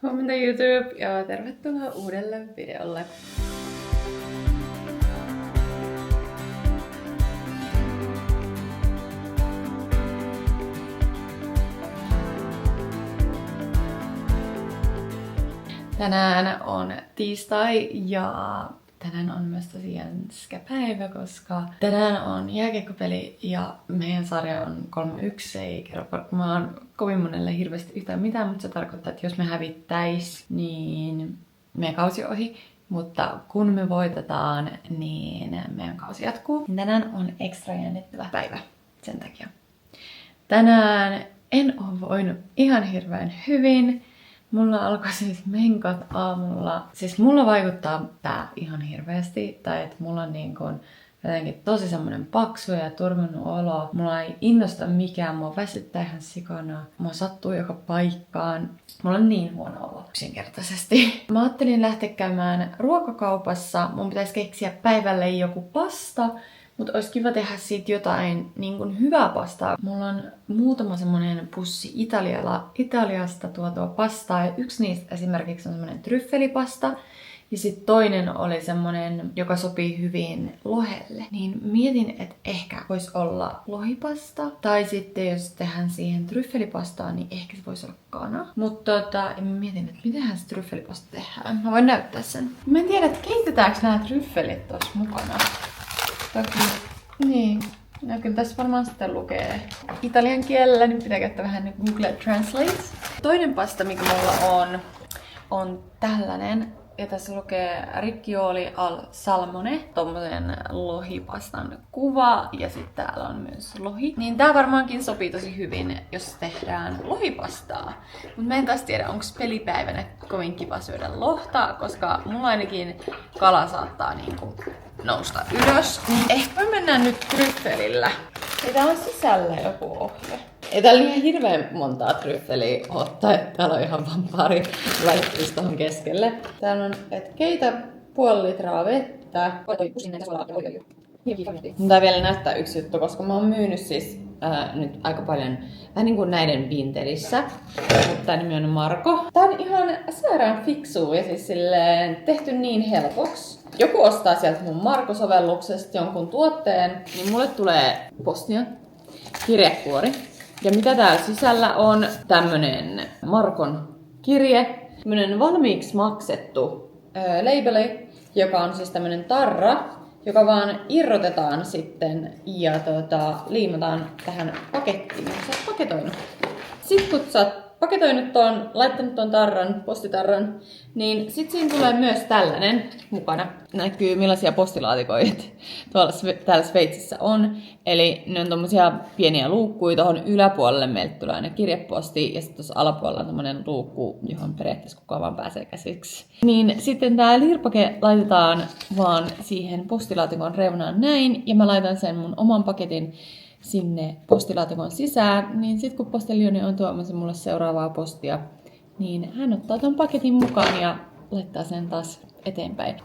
Huomenta YouTube ja tervetuloa uudelle videolle. Tänään on tiistai ja tänään on myös tosi jänskä päivä, koska tänään on jääkiekkopeli ja meidän sarja on 3-1. Ei kerro varmaan kovin monelle hirveästi yhtään mitään, mutta se tarkoittaa, että jos me hävittäis, niin meidän kausi on ohi. Mutta kun me voitetaan, niin meidän kausi jatkuu. Tänään on ekstra jännittävä päivä sen takia. Tänään en ole voinut ihan hirveän hyvin. Mulla alkoi siis menkat aamulla. Siis mulla vaikuttaa tää ihan hirveästi. Tai että mulla on niin kun jotenkin tosi semmonen paksu ja turvannut olo. Mulla ei innosta mikään. Mua väsyttää ihan sikana. Mua sattuu joka paikkaan. Mulla on niin huono olo yksinkertaisesti. Mä ajattelin lähteä käymään ruokakaupassa. Mun pitäisi keksiä päivälle joku pasta. Mutta olisi kiva tehdä siitä jotain niin kuin hyvää pastaa. Mulla on muutama semmonen pussi Italiasta tuotua pastaa. Ja yksi niistä esimerkiksi on semmonen tryffelipasta. Ja sitten toinen oli semmonen, joka sopii hyvin lohelle. Niin mietin, että ehkä voisi olla lohipasta. Tai sitten jos tehdään siihen tryffelipastaan, niin ehkä se voisi olla kana. Mutta mietin, että mitenhän se tryffelipasta tehdään. Mä voin näyttää sen. Mä en tiedä, että keitetäänkö nämä tryffelit tossa mukana. Toki. Niin. No kyllä tässä varmaan sitten lukee italian kielellä, niin pitää käyttää vähän Google Translate. Toinen pasta, mikä mulla on tällainen. Ja tässä lukee Riccioli al salmone, tommosen lohipastan kuva, ja sitten täällä on myös lohi. Niin tää varmaankin sopii tosi hyvin, jos tehdään lohipastaa. Mut mä en taas tiedä, onko pelipäivänä kovin kiva syödä lohta, koska mulla ainakin kala saattaa niinku nousta ylös. Niin ehkä me mennään nyt tryffelillä. Ja täällä on sisällä joku ohje. Ei täällä ihan hirveän montaa tryffeliä ottaa, täällä on ihan vaan pari laitteista tohon keskelle. Täällä on, että keitä 0,5 litraa vettä. Tää vielä näyttää yksi juttu, koska mä oon myynyt siis nyt aika paljon vähän niin kuin näiden Vinterissä. Mutta tää nimi on Marko. Tää on ihan sairaan fiksu ja siis silleen tehty niin helpoksi. Joku ostaa sieltä mun Marko-sovelluksesta jonkun tuotteen, niin mulle tulee postia, kirjekuori. Ja mitä täällä sisällä on? Tämmönen Markon kirje, tämmönen valmiiksi maksettu labeli, joka on siis tämmönen tarra, joka vaan irrotetaan sitten ja liimataan tähän pakettiin, kun sä oot paketoinut. Sitten kun sä oot paketoinut ton, laittanut ton tarran, postitarran, niin sit siinä tulee myös tällainen mukana. Näkyy millaisia postilaatikoita täällä Sveitsissä on. Eli ne on tommosia pieniä luukkuja, tohon yläpuolelle meiltä tulee aina kirjeposti ja sitten tuossa alapuolella on tommonen luukku, johon periaatteessa kukaan vaan pääsee käsiksi. Niin sitten tää lirpake laitetaan vaan siihen postilaatikon reunaan näin ja mä laitan sen mun oman paketin sinne postilaatikon sisään, niin sit kun postilioni on tuomassa mulle seuraavaa postia, niin hän ottaa ton paketin mukaan ja laittaa sen taas eteenpäin.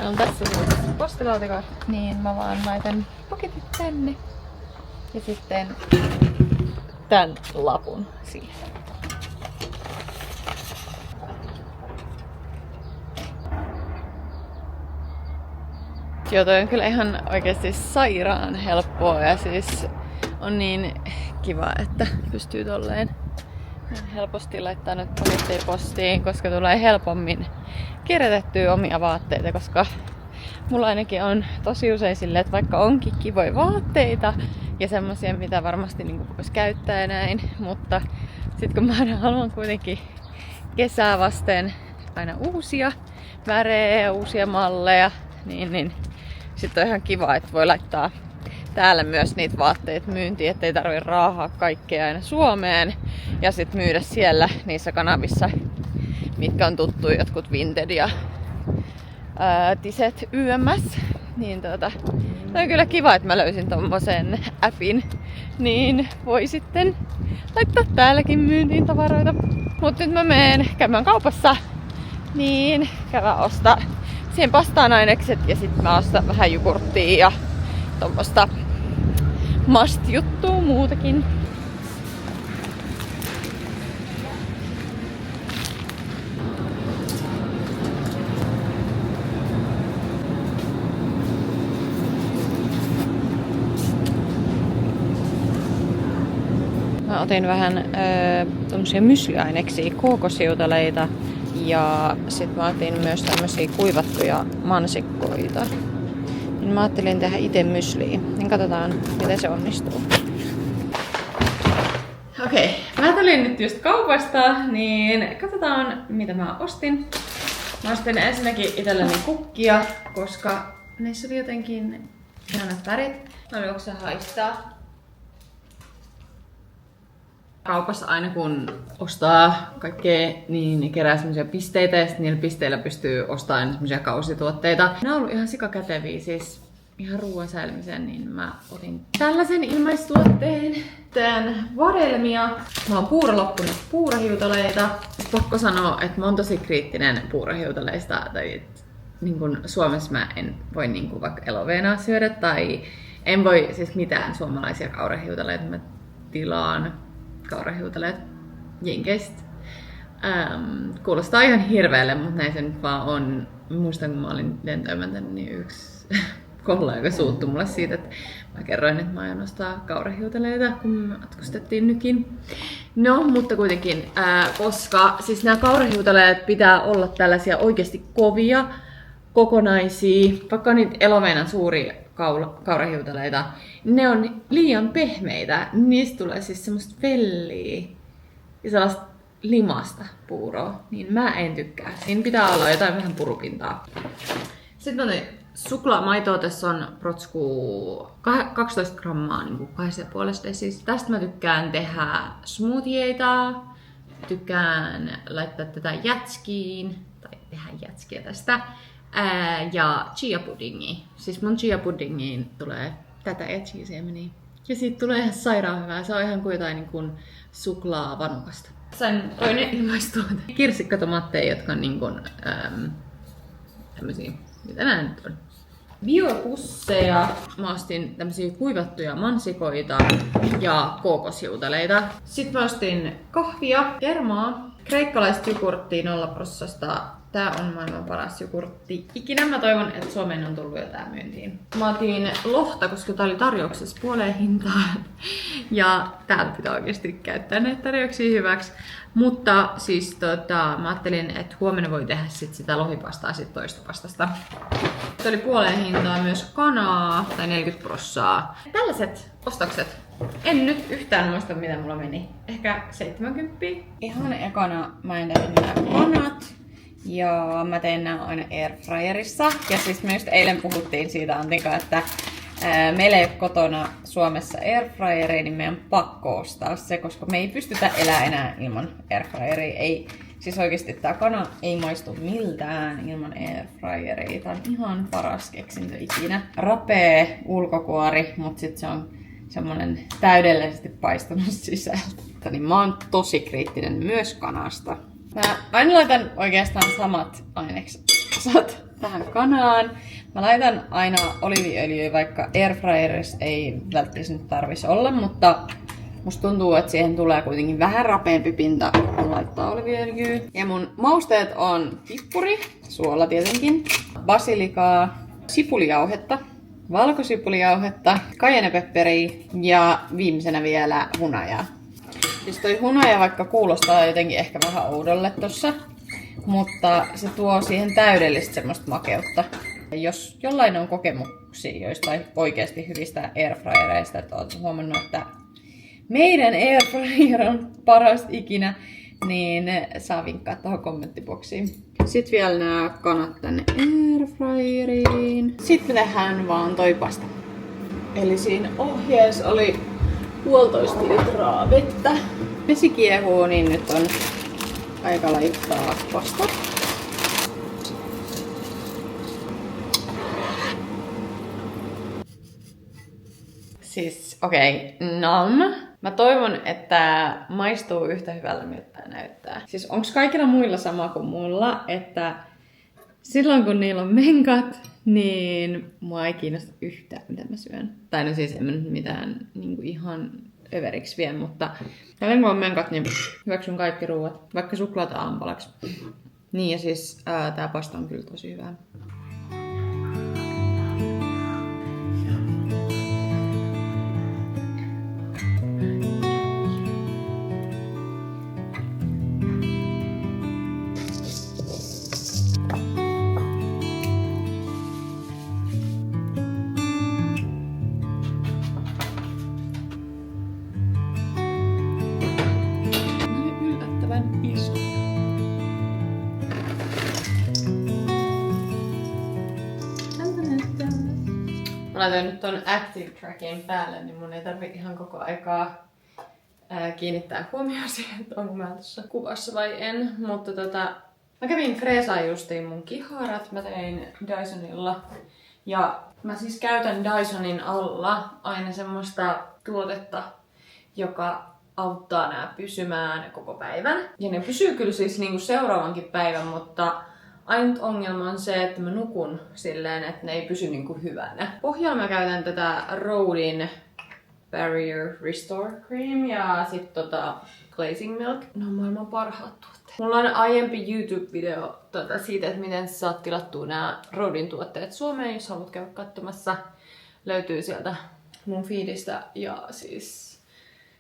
On tässä postilaatikot, niin mä vaan laitan paketit tänne ja sitten tän lapun siihen. Joo, toi on kyllä ihan oikeesti sairaan helppoa ja siis on niin kiva, että pystyy tolleen helposti laittaa nyt paketteja postiin, koska tulee helpommin kierrätettyä omia vaatteita, koska mulla ainakin on tosi usein silleen, että vaikka onkin kivoja vaatteita ja semmosia, mitä varmasti niinku vois käyttää ja näin, mutta sit kun mä haluan kuitenkin kesää vasten aina uusia värejä ja uusia malleja, niin sit on ihan kiva, että voi laittaa täällä myös niitä vaatteita myyntiin, ettei tarvitse raahaa kaikkea aina Suomeen ja sit myydä siellä niissä kanavissa, mitkä on tuttuja, jotkut Vinted ja Tiset YMS. Niin on kyllä kiva, että mä löysin tommosen appin, niin voi sitten laittaa täälläkin myyntiin tavaroita. Mut nyt mä menen käymään kaupassa, niin käydään ostaa siihen pastaan ainekset ja sit mä ostan vähän jogurttia ja tommosta must-juttua muutakin. Mä otin vähän tommosia mysliaineksia, kookoshiutaleita ja sit mä otin myös tämmösiä kuivattuja mansikkoita. Niin mä ajattelin tehdä ite mysliä, niin katsotaan miten se onnistuu. Okei, mä tulin nyt just kaupasta, niin katsotaan mitä mä ostin. Mä ostin ensinnäkin itselleni kukkia, koska niissä oli jotenkin ihanat värit. Mä olin oksa haistaa. Kaupassa aina kun ostaa kaikkea, niin kerää semmosia pisteitä ja sitten niillä pisteillä pystyy ostamaan semmosia kausituotteita. Nämä on ollut ihan sikakäteviä, siis ihan ruoan säilymiseen, niin mä otin tällaisen ilmaistuotteen. Tän vadelmia. Mä oon puuraloppunut puurahiutaleita. Pakko sanoa, että mä oon tosi kriittinen puurahiutaleista. Tai niin kun Suomessa mä en voi niin kun vaikka eloveenaa syödä tai en voi siis mitään suomalaisia kaurahiutaleita. Mä tilaan kaurahiutaleet Jenkeistä. Kuulostaa ihan hirveelle, mutta näin se nyt vaan on. Muistan, kun mä olin lentoemäntä, niin yksi kollega suuttui mulle siitä, että mä kerroin, että mä aion ostaa kaurahiutaleita, kun me matkustettiin nykin. No, mutta kuitenkin, koska siis nämä kaurahiutaleet pitää olla tällaisia oikeasti kovia, kokonaisia, vaikka on niitä eloveenan suuria kaurahiutaleita, ne on liian pehmeitä. Niistä tulee siis semmoista velliä ja sellaista limasta puuroa, niin mä en tykkää. Siinä pitää olla jotain vähän purupintaa. Sitten on suklaamaitoa, tässä on protskuu 12 grammaa, niin 2,5 desistä. Tästä mä tykkään tehdä smoothieita, tykkään laittaa tätä jätskiin, tai tehdä jätskiä tästä. Ja chia puddingia. Siis mun chia puddingiin tulee tätä ja cheesiemeniä. Ja siitä tulee ihan sairaan hyvää. Se on ihan kuin jotain niin kuin suklaavanukasta. Sain toinen ilmaistuote. Kirsikkatomaatteja, jotka on niin kuin tämmösiä, mitä nää nyt on? Biopusseja. Mä ostin tämmösiä kuivattuja mansikoita ja kookoshiutaleita. Sitten mä ostin kahvia, kermaa, kreikkalaista jogurttia 0%. Tää on maailman paras jogurtti ikinä. Mä toivon, että Suomeen on tullut jo tää myyntiin. Mä otin lohta, koska tää oli tarjouksessa puoleen hintaan. Ja täältä pitää oikeasti käyttää näitä tarjouksia hyväksi. Mutta siis mä ajattelin, että huomenna voi tehdä sit sitä lohipastaa sit toista pastasta. Tää oli puoleen hintaa myös kanaa, tai 40%. Tällaiset ostokset. En nyt yhtään muista, mitä mulla meni. Ehkä 70. Ihan ekana mä en tehnyt nää kanat. Ja mä teen nää aina airfryerissa. Ja siis me just eilen puhuttiin siitä Antinkaan, että meillä ei ole kotona Suomessa airfryeria, niin meidän on pakko ostaa se, koska me ei pystytä elämään enää ilman airfryeria. Ei, siis oikeesti tää kana ei maistu miltään ilman airfryeria. Tää on ihan paras keksintö ikinä. Rapee ulkokuori, mut sit se on semmonen täydellisesti paistunut sisältä. Niin mä oon tosi kriittinen myös kanasta. Mä aina laitan oikeastaan samat ainekset tähän kanaan. Mä laitan aina oliiviöljyä, vaikka airfryerissa ei välttämättä nyt tarvisi olla, mutta musta tuntuu, että siihen tulee kuitenkin vähän rapeampi pinta, kun laittaa oliiviöljyä. Ja mun mausteet on pippuri, suola tietenkin, basilikaa, sipulijauhetta, valkosipulijauhetta, cayennepepperiä ja viimeisenä vielä hunajaa. Siis toi hunaja vaikka kuulostaa jotenkin ehkä vähän oudolle tossa, mutta se tuo siihen täydellistä semmoista makeutta. Jos jollain on kokemuksia joistain oikeasti hyvistä airfryereista, että oot huomannut, että meidän airfryer on paras ikinä, niin saa vinkkaa tuohon kommenttiboksiin. Sitten vielä nämä kanat tänne airfryeriin. Sitten me tehdään vaan toi pasta. Eli siinä ohjeessa oli 1,5 litraa vettä. Vesi kiehuu, niin nyt on aika laittaa pasta. Siis okei, nam. Mä toivon, että maistuu yhtä hyvällä, miltä tää näyttää. Siis onks kaikilla muilla sama kuin mulla, että silloin kun niillä on menkat, niin mua ei kiinnosta yhtään, mitä mä syön. Tai no siis en mä nyt mitään niin ihan överiksi vie, mutta jälleen kun on menkat, niin hyväksyn kaikki ruuat, vaikka suklaata aamupalaksi. Niin ja siis tää pasta on kyllä tosi hyvä. Mä laitoin nyt ton Active Trackin päälle, niin mun ei tarvi ihan koko aikaa kiinnittää huomioon siihen, että onko mä tuossa kuvassa vai en. Mutta mä kävin freesaan justiin mun kiharat, mä tein Dysonilla. Ja mä siis käytän Dysonin alla aina semmoista tuotetta, joka auttaa nää pysymään koko päivän. Ja ne pysyy kyllä siis niinku seuraavankin päivän, mutta ainut ongelma on se, että mä nukun silleen, että ne ei pysy niinku hyvänä. Pohjalla mä käytän tätä Rhoden Barrier Restore Cream ja sit Glazing Milk. Ne on maailman parhaat tuotteet. Mulla on aiempi YouTube-video siitä, että miten sä saat tilattua nämä Rhoden tuotteet Suomeen, jos haluat käydä katsomassa. Löytyy sieltä mun feedistä. Ja siis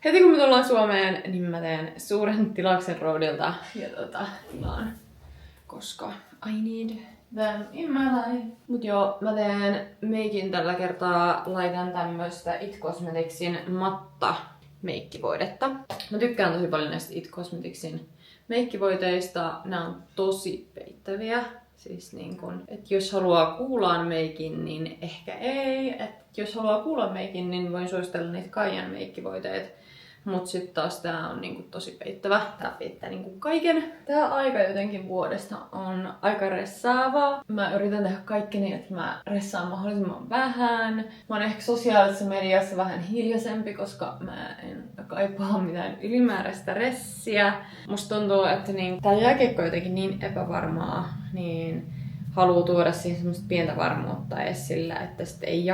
heti kun me tullaan Suomeen, niin mä teen suuren tilauksen Rhodelta ja tilaan. Koska I need them in my life. Mut joo, mä teen meikin tällä kertaa. Laitan tämmöstä It Cosmeticsin matta meikkivoidetta. Mä tykkään tosi paljon näistä It Cosmeticsin meikkivoiteista. Nää on tosi peittäviä. Siis niin kun, että jos haluaa kuulaan meikin, niin ehkä ei. Et jos haluaa kuulaan meikin, niin voin suositella niitä Kaijan meikkivoiteet. Mut sit taas tää on niinku tosi peittävä. Tää peittää niinku kaiken. Tää aika jotenkin vuodesta on aika ressaavaa. Mä yritän tehdä kaikkeni, että mä ressaan mahdollisimman vähän. Mä oon ehkä sosiaalisessa mediassa vähän hiljaisempi, koska mä en kaipaa mitään ylimääräistä ressiä. Musta tuntuu, että tää jääkiekko on jotenkin niin epävarmaa, niin haluu tuoda siihen semmoista pientä varmuutta edes sillä, että sit ei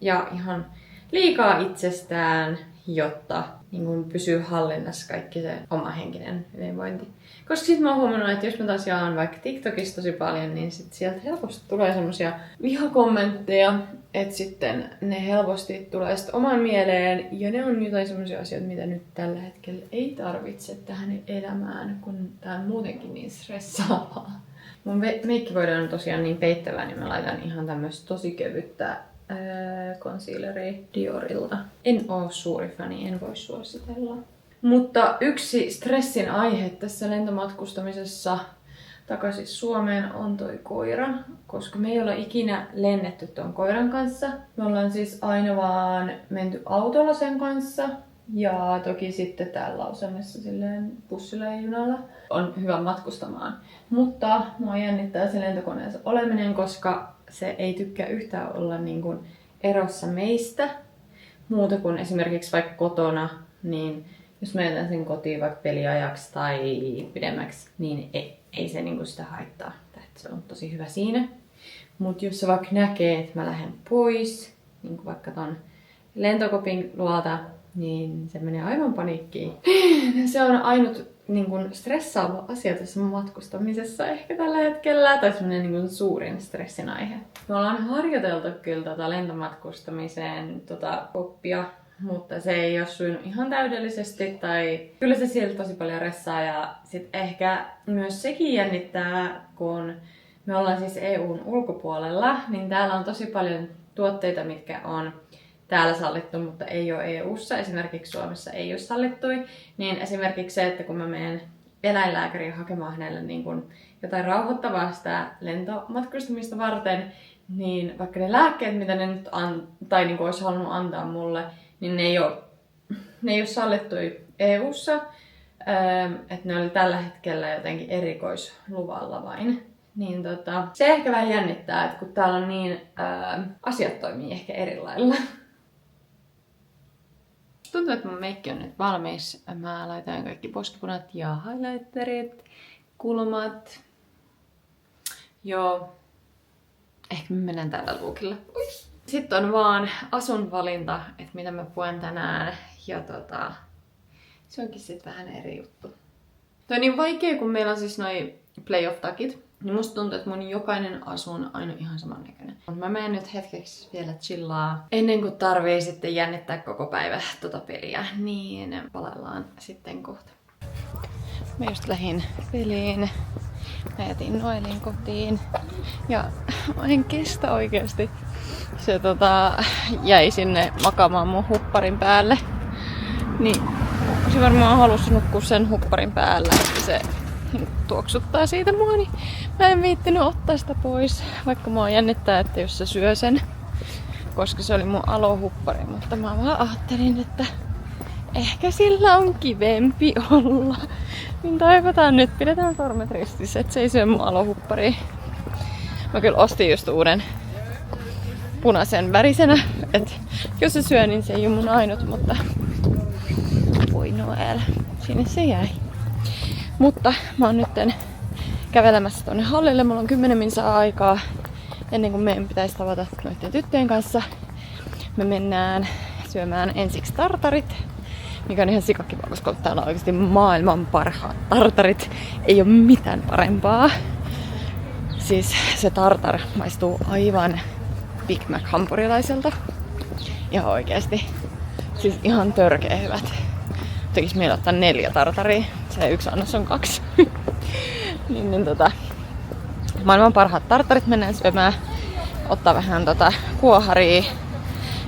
ja ihan liikaa itsestään, jotta niin pysyy hallinnassa kaikki se oma henkinen hyvinvointi. Koska sit mä oon huomannut, että jos mä taas jaan vaikka TikTokissa tosi paljon, niin sit sieltä helposti tulee semmosia vihakommentteja, että sitten ne helposti tulee sit omaan mieleen, ja ne on jotain semmosia asioita, mitä nyt tällä hetkellä ei tarvitse tähän elämään, kun tää on muutenkin niin stressaavaa. Mun meikkivoide on tosiaan niin peittävää, niin mä laitan ihan tämmöstä tosi kevyttä concealeri Diorilta. En oo suuri fani, en voi suositella. Mutta yksi stressin aihe tässä lentomatkustamisessa takaisin Suomeen on toi koira, koska me ei olla ikinä lennetty ton koiran kanssa. Me ollaan siis aina vaan menty autolla sen kanssa. Ja toki sitten täällä Lausannessa silleen bussilla ja junalla on hyvä matkustamaan. Mutta mua jännittää se lentokoneessa oleminen, koska se ei tykkää yhtään olla niin kuin erossa meistä. Muuta kuin esimerkiksi vaikka kotona, niin jos mä jätän sen kotiin vaikka peliajaksi tai pidemmäksi, niin ei se niin kuin sitä haittaa. Että se on tosi hyvä siinä. Mutta jos se vaikka näkee, että mä lähden pois, niin kuin vaikka ton lentokopin luolta, niin se menee aivan paniikkiin. Se on ainut niin kuin stressaava asia tässä matkustamisessa ehkä tällä hetkellä, tai semmoinen niin kuin suurin stressin aihe. Me ollaan harjoiteltu kyllä lentomatkustamiseen koppia, mutta se ei ole sujunut ihan täydellisesti, tai kyllä se sieltä tosi paljon ressaa, ja sit ehkä myös sekin jännittää, kun me ollaan siis EUn ulkopuolella, niin täällä on tosi paljon tuotteita, mitkä on täällä sallittu, mutta ei ole EU:ssa. Esimerkiksi Suomessa ei ole sallittui. Niin esimerkiksi se, että kun mä menen eläinlääkäriin hakemaan hänelle niin kun jotain rauhoittavaa sitä lentomatkustamista varten, niin vaikka ne lääkkeet, mitä ne nyt tai niin kuin olisi halunnut antaa mulle, niin ne ei ole sallittui EU:ssa. Että ne oli tällä hetkellä jotenkin erikoisluvalla vain. Niin se ehkä vähän jännittää, että kun täällä on niin asiat toimii ehkä eri lailla. tuntuu, että mun meikki on nyt valmis. Mä laitan kaikki poskipunat ja highlighterit, kulmat. Joo. Ehkä me mennään tällä lookilla. Sitten on vaan asun valinta, että mitä mä puen tänään. Ja se onkin sitten vähän eri juttu. Toi on niin vaikea, kun meillä on siis noi playoff-takit. Niin musta tuntuu, että mun jokainen asu on aina ihan samannäköinen. Mä menen nyt hetkeksi vielä chillaa. Ennen kuin tarvii sitten jännittää koko päivä tota peliä, niin palaillaan sitten kohta. Mä just lähdin peliin. Mä jätin Noelin kotiin. Ja mä en kestä oikeesti. Se jäi sinne makaamaan mun hupparin päälle. Niin se varmaan halusi nukkua sen hupparin päällä, että se tuoksuttaa siitä mua, niin mä en viittinyt ottaa sitä pois, vaikka mua jännittää, että jos se syö sen, koska se oli mun alohuppari, mutta mä vaan ajattelin, että ehkä sillä on kivempi olla. Niin toivotaan nyt, pidetään sormet ristissä, että se ei syö mun alohuppari. Mä kyllä ostin just uuden punaisen värisenä, että jos se syö, niin se ei ole mun ainut, mutta voi Noel, sinne se jäi. Mutta mä oon nytten kävelemässä tonne hallille. Mulla on 10 minsaa aikaa ennen kuin meidän pitäisi tavata noiden tyttöjen kanssa. Me mennään syömään ensiksi tartarit, mikä on ihan sikakiva, koska täällä on oikeasti maailman parhaat tartarit. Ei ole mitään parempaa. Siis se tartar maistuu aivan Big Mac hampurilaiselta. Ihan oikeasti. Siis ihan törkeä hyvät. Tekis meillä ottaa 4 tartaria. Se yksi annos on 2. Maailman parhaat tartarit mennään syömään. Ottaa vähän kuoharia.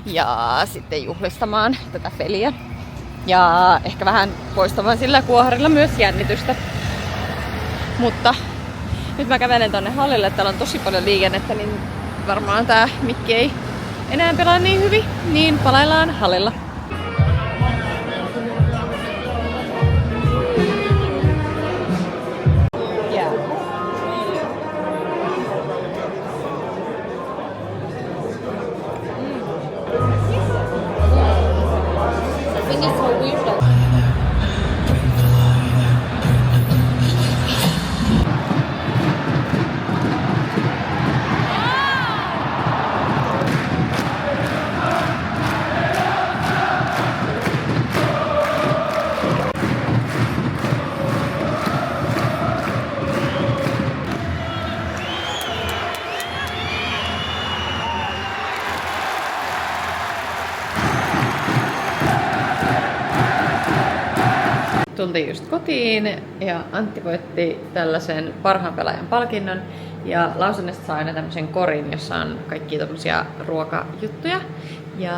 Ja sitten juhlistamaan tätä peliä. Ja ehkä vähän poistamaan sillä kuoharilla myös jännitystä. Mutta nyt mä kävelen tonne hallille. Täällä on tosi paljon liikennettä, niin varmaan tää mikki ei enää pelaa niin hyvin. Niin palaillaan hallilla. Tultiin just kotiin ja Antti voitti tällaisen parhaan pelaajan palkinnon ja lausunnesta saa aina tämmöisen korin, jossa on kaikkia tämmöisiä ruokajuttuja. Ja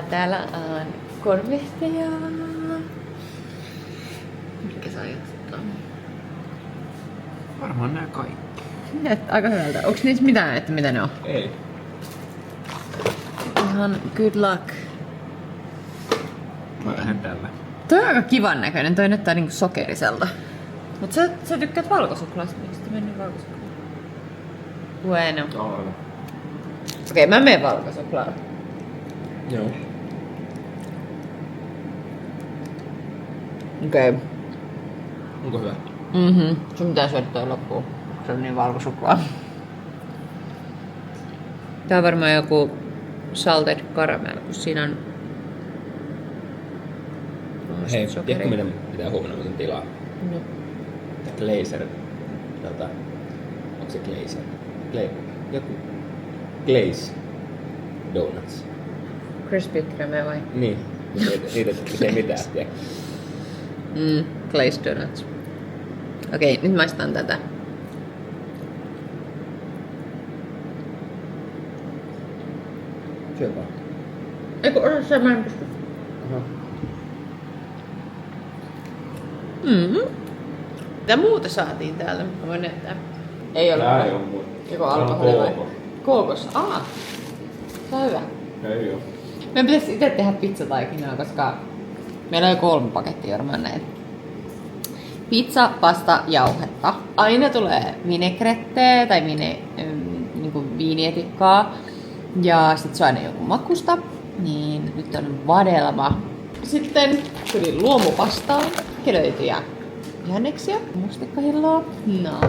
täällä on konvehtia. Mitkä sä ajattelet? Varmaan nää kaikki. Näyttää aika hyvältä. Onks niissä mitään, että mitä ne on? Ei. Ihan good luck. Mä lähden tällä. Toi on aika kivan näköinen, toi näyttää niinku sokeriselta. Mut sä tykkäät valkosuklaasta, miksi te meni valkosuklaasta? Bueno. Okei, mä menen valkosuklaalla. Joo. Okei. Onko hyvä? Sun pitää syödä toi loppuun. Se on niin valkosuklaa. Tää on varmaan joku salted caramel, kun siinä on Hei, tiedätkö mitä pitää huomenna muuten tilaa? No. Glazer. Onko se glazer? Joku glaze donuts. Crispy creme vai? Niin. Niitä ei mitään, tiedä. Glazed donuts. Okei, nyt maistan tätä. Syö vaan. Eiku osaa se, mä en pysty. Aha. Mitä muuta saatiin täällä? Mä voin näyttää. Ei ole. Tää ei oo muuta. Joko alkoholi vai? Kookos. Se on hyvä. Ei oo. Meidän pitäisi itse tehdä pizzataikinaa, koska meillä on jo 3 pakettia varmaan näin. Pizza, pasta, jauhetta. Aina tulee vinegretteä tai niinku viinietikkaa. Ja sit se on aina joku makusta. Niin nyt on vadelma. Sitten tuli luomupastaa, kelöityjä vihanneksia, mustikkahilloa, no.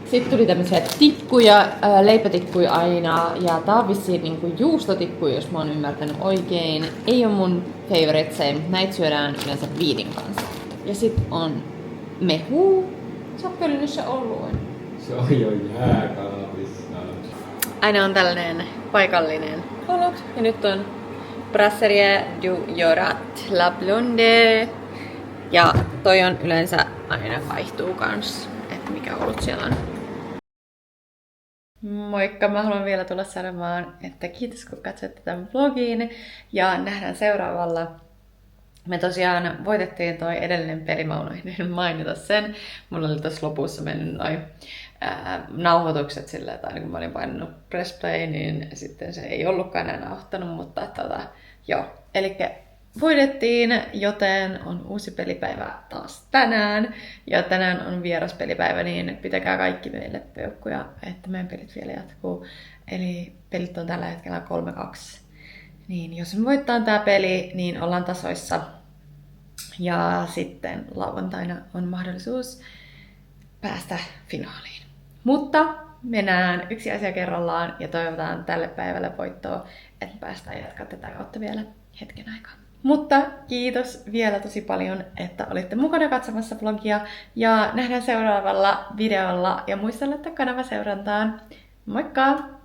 Sitten tuli tämmöisiä tikkuja, leipätikkuja aina, ja tää on vissiin niinku juustotikkuja, jos mä oon ymmärtänyt oikein. Ei oo mun favorite, näitä syödään yleensä viinin kanssa. Ja sit on mehu, sappelinissa oluen. Se on jo jääkaapissa. Aina on tällainen paikallinen olut, ja nyt on Brasserie du Jorat La Blonde. Ja toi on yleensä aina vaihtuu kans, että mikä olut siellä on. Moikka, mä haluan vielä tulla sanomaan, että kiitos kun katsoitte tämän vlogin ja nähdään seuraavalla. Me tosiaan voitettiin toi edellinen peli, mä unohdin mainita sen. Mulla oli tossa lopussa mennyt noin nauhoitukset silleen, että aina kun mä olin painanut press play, niin sitten se ei ollutkaan enää nauhoittanut, mutta joo. Elikkä voitettiin, joten on uusi pelipäivä taas tänään. Ja tänään on vieras pelipäivä, niin pitäkää kaikki meille peukkuja, että meidän pelit vielä jatkuu. Eli pelit on tällä hetkellä 3-2. Niin jos me voittaa tää peli, niin ollaan tasoissa. Ja sitten lauantaina on mahdollisuus päästä finaaliin. Mutta mennään yksi asia kerrallaan ja toivotaan tälle päivälle voittoa, että päästään jatkamaan tätä kautta vielä hetken aikaa. Mutta kiitos vielä tosi paljon, että olitte mukana katsomassa vlogia ja nähdään seuraavalla videolla ja muista laittaa kanava seurantaan. Moikka!